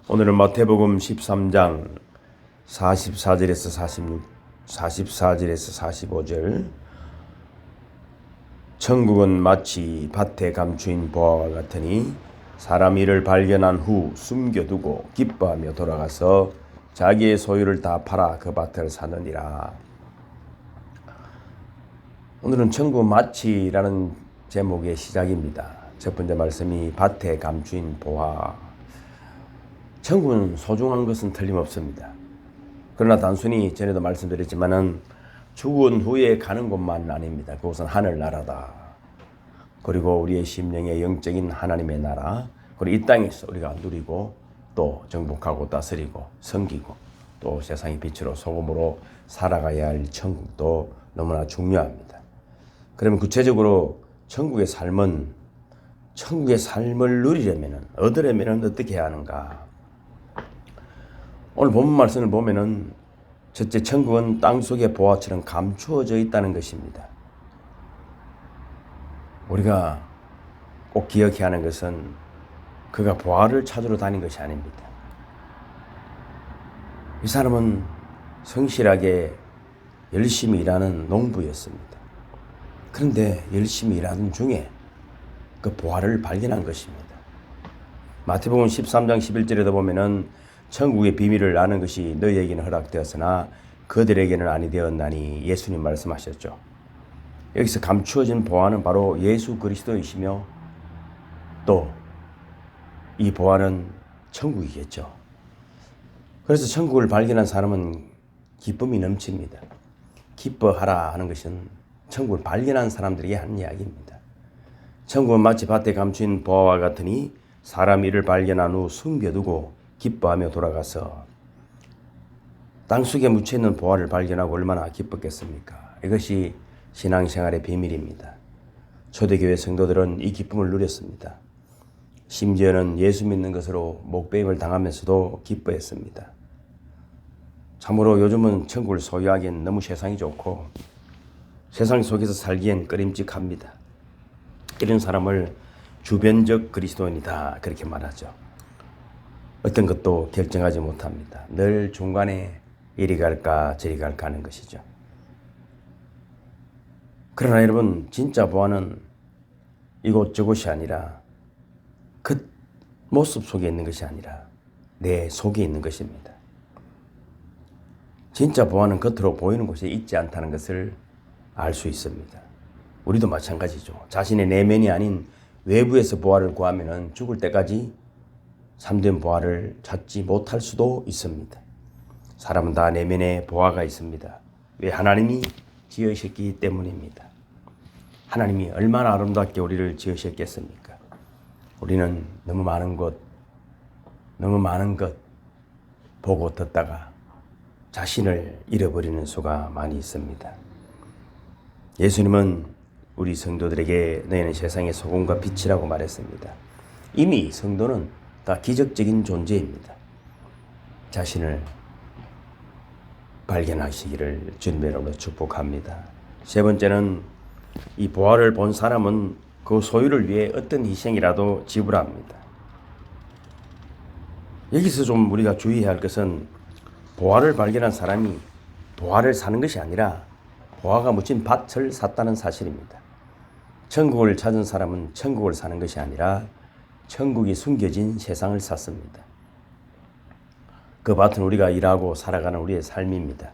오늘은 마태복음 13장 44절에서 45절. 천국은 마치 밭에 감추인 보화와 같으니 사람 이를 발견한 후 숨겨두고 기뻐하며 돌아가서 자기의 소유를 다 팔아 그 밭을 사느니라. 오늘은 천국 마치라는 제목의 시작입니다. 첫 번째 말씀이 밭에 감추인 보화. 천국은 소중한 것은 틀림없습니다. 그러나 단순히 전에도 말씀드렸지만은 죽은 후에 가는 곳만 아닙니다. 그곳은 하늘나라다. 그리고 우리의 심령의 영적인 하나님의 나라, 그리고 이 땅에서 우리가 누리고 또 정복하고 다스리고 섬기고 또 세상의 빛으로 소금으로 살아가야 할 천국도 너무나 중요합니다. 그러면 구체적으로 천국의 삶을 얻으려면 어떻게 해야 하는가? 오늘 본문 말씀을 보면은 첫째, 천국은 땅속의 보화처럼 감추어져 있다는 것입니다. 우리가 꼭 기억해야 하는 것은 그가 보화를 찾으러 다닌 것이 아닙니다. 이 사람은 성실하게 열심히 일하는 농부였습니다. 그런데 열심히 일하는 중에 그 보화를 발견한 것입니다. 마태복음 13장 11절에도 보면은 천국의 비밀을 아는 것이 너희에게는 허락되었으나 그들에게는 아니 되었나니 예수님 말씀하셨죠. 여기서 감추어진 보화는 바로 예수 그리스도이시며 또 이 보화는 천국이겠죠. 그래서 천국을 발견한 사람은 기쁨이 넘칩니다. 기뻐하라 하는 것은 천국을 발견한 사람들에게 하는 이야기입니다. 천국은 마치 밭에 감춘 보화와 같으니 사람 이를 발견한 후 숨겨두고 기뻐하며 돌아가서 땅속에 묻혀있는 보화를 발견하고 얼마나 기뻤겠습니까? 이것이 신앙생활의 비밀입니다. 초대교회 성도들은 이 기쁨을 누렸습니다. 심지어는 예수 믿는 것으로 목배임을 당하면서도 기뻐했습니다. 참으로 요즘은 천국을 소유하기엔 너무 세상이 좋고 세상 속에서 살기엔 꺼림칙합니다. 이런 사람을 주변적 그리스도인이다 그렇게 말하죠. 어떤 것도 결정하지 못합니다. 늘 중간에 이리 갈까 저리 갈까 하는 것이죠. 그러나 여러분, 진짜 보화는 이곳저곳이 아니라 그 모습 속에 있는 것이 아니라 내 속에 있는 것입니다. 진짜 보화는 겉으로 보이는 곳에 있지 않다는 것을 알 수 있습니다. 우리도 마찬가지죠. 자신의 내면이 아닌 외부에서 보화를 구하면 죽을 때까지 참된 보화를 찾지 못할 수도 있습니다. 사람은 다 내면에 보화가 있습니다. 왜? 하나님이 지으셨기 때문입니다. 하나님이 얼마나 아름답게 우리를 지으셨겠습니까? 우리는 너무 많은 것 보고 듣다가 자신을 잃어버리는 수가 많이 있습니다. 예수님은 우리 성도들에게 너희는 세상의 소금과 빛이라고 말했습니다. 이미 성도는 다 기적적인 존재입니다. 자신을 발견하시기를 주님으로 축복합니다. 세 번째는 이 보화를 본 사람은 그 소유를 위해 어떤 희생이라도 지불합니다. 여기서 좀 우리가 주의해야 할 것은 보화를 발견한 사람이 보화를 사는 것이 아니라 보화가 묻힌 밭을 샀다는 사실입니다. 천국을 찾은 사람은 천국을 사는 것이 아니라 천국이 숨겨진 세상을 샀습니다. 그 밭은 우리가 일하고 살아가는 우리의 삶입니다.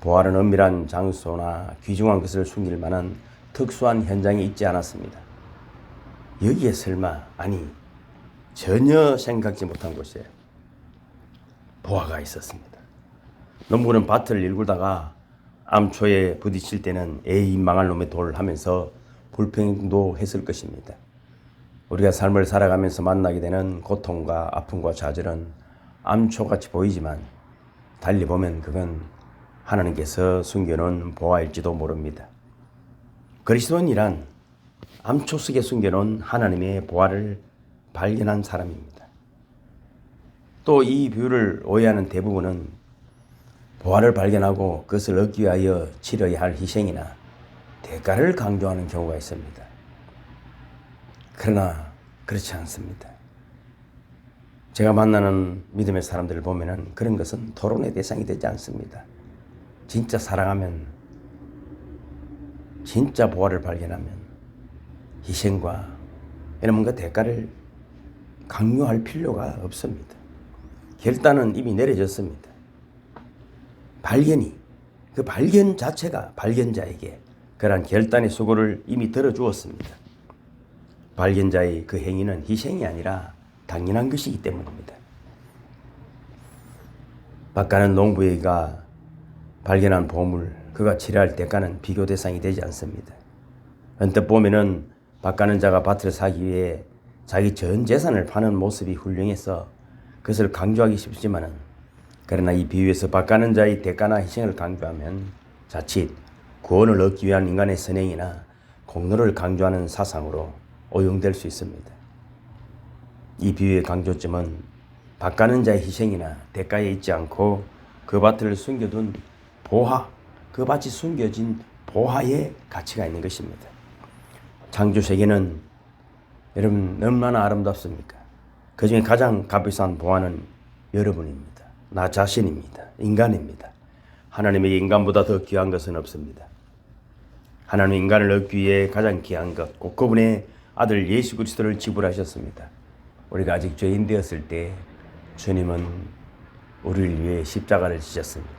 보화는 은밀한 장소나 귀중한 것을 숨길 만한 특수한 현장에 있지 않았습니다. 여기에 설마, 아니 전혀 생각지 못한 곳에 보화가 있었습니다. 농부는 밭을 일구다가 암초에 부딪힐 때는 에이 망할 놈의 돌 하면서 불평도 했을 것입니다. 우리가 삶을 살아가면서 만나게 되는 고통과 아픔과 좌절은 암초같이 보이지만 달리 보면 그건 하나님께서 숨겨놓은 보화일지도 모릅니다. 그리스도인이란 암초 속에 숨겨놓은 하나님의 보화를 발견한 사람입니다. 또 이 비유를 오해하는 대부분은 보화를 발견하고 그것을 얻기 위하여 치러야 할 희생이나 대가를 강조하는 경우가 있습니다. 그러나 그렇지 않습니다. 제가 만나는 믿음의 사람들을 보면은 그런 것은 토론의 대상이 되지 않습니다. 진짜 사랑하면, 진짜 보화를 발견하면 희생과 이런 뭔가 대가를 강요할 필요가 없습니다. 결단은 이미 내려졌습니다. 그 발견 자체가 발견자에게 그러한 결단의 수고를 이미 들어주었습니다. 발견자의 그 행위는 희생이 아니라 당연한 것이기 때문입니다. 박가는 농부가 발견한 보물, 그가 치료할 대가는 비교 대상이 되지 않습니다. 언뜻 보면은 박가는 자가 밭을 사기 위해 자기 전 재산을 파는 모습이 훌륭해서 그것을 강조하기 쉽지만은, 그러나 이 비유에서 박가는 자의 대가나 희생을 강조하면 자칫 구원을 얻기 위한 인간의 선행이나 공로를 강조하는 사상으로 오용될 수 있습니다. 이 비유의 강조점은 박가는 자의 희생이나 대가에 있지 않고 그 밭을 숨겨둔 보화, 그 밭이 숨겨진 보화의 가치가 있는 것입니다. 창조 세계는 여러분 얼마나 아름답습니까? 그 중에 가장 값비싼 보화는 여러분입니다. 나 자신입니다. 인간입니다. 하나님에게 인간보다 더 귀한 것은 없습니다. 하나님 인간을 얻기 위해 가장 귀한 것, 곧 그분의 아들 예수 그리스도를 지불하셨습니다. 우리가 아직 죄인 되었을 때 주님은 우리를 위해 십자가를 지셨습니다.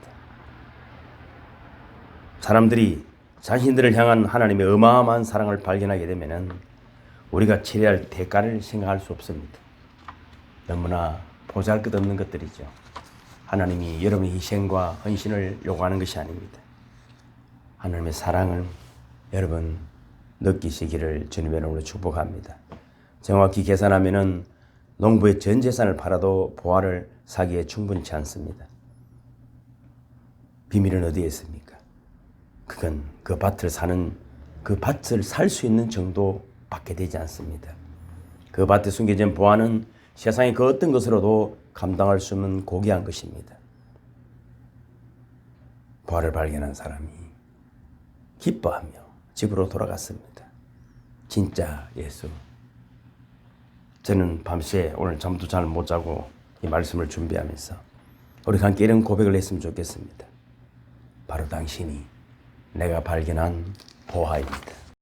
사람들이 자신들을 향한 하나님의 어마어마한 사랑을 발견하게 되면 우리가 치료할 대가를 생각할 수 없습니다. 너무나 보잘것없는 것들이죠. 하나님이 여러분의 희생과 헌신을 요구하는 것이 아닙니다. 하나님의 사랑을 여러분 느끼시기를 주님의 이름으로 축복합니다. 정확히 계산하면은 농부의 전 재산을 팔아도 보화를 사기에 충분치 않습니다. 비밀은 어디에 있습니까? 그건 그 밭을 살 수 있는 정도밖에 되지 않습니다. 그 밭에 숨겨진 보화는 세상의 그 어떤 것으로도 감당할 수 없는 고귀한 것입니다. 보화를 발견한 사람이 기뻐하며 집으로 돌아갔습니다. 진짜 예수. 저는 밤새 오늘 잠도 잘 못 자고 이 말씀을 준비하면서 우리가 함께 이런 고백을 했으면 좋겠습니다. 바로 당신이 내가 발견한 보화입니다.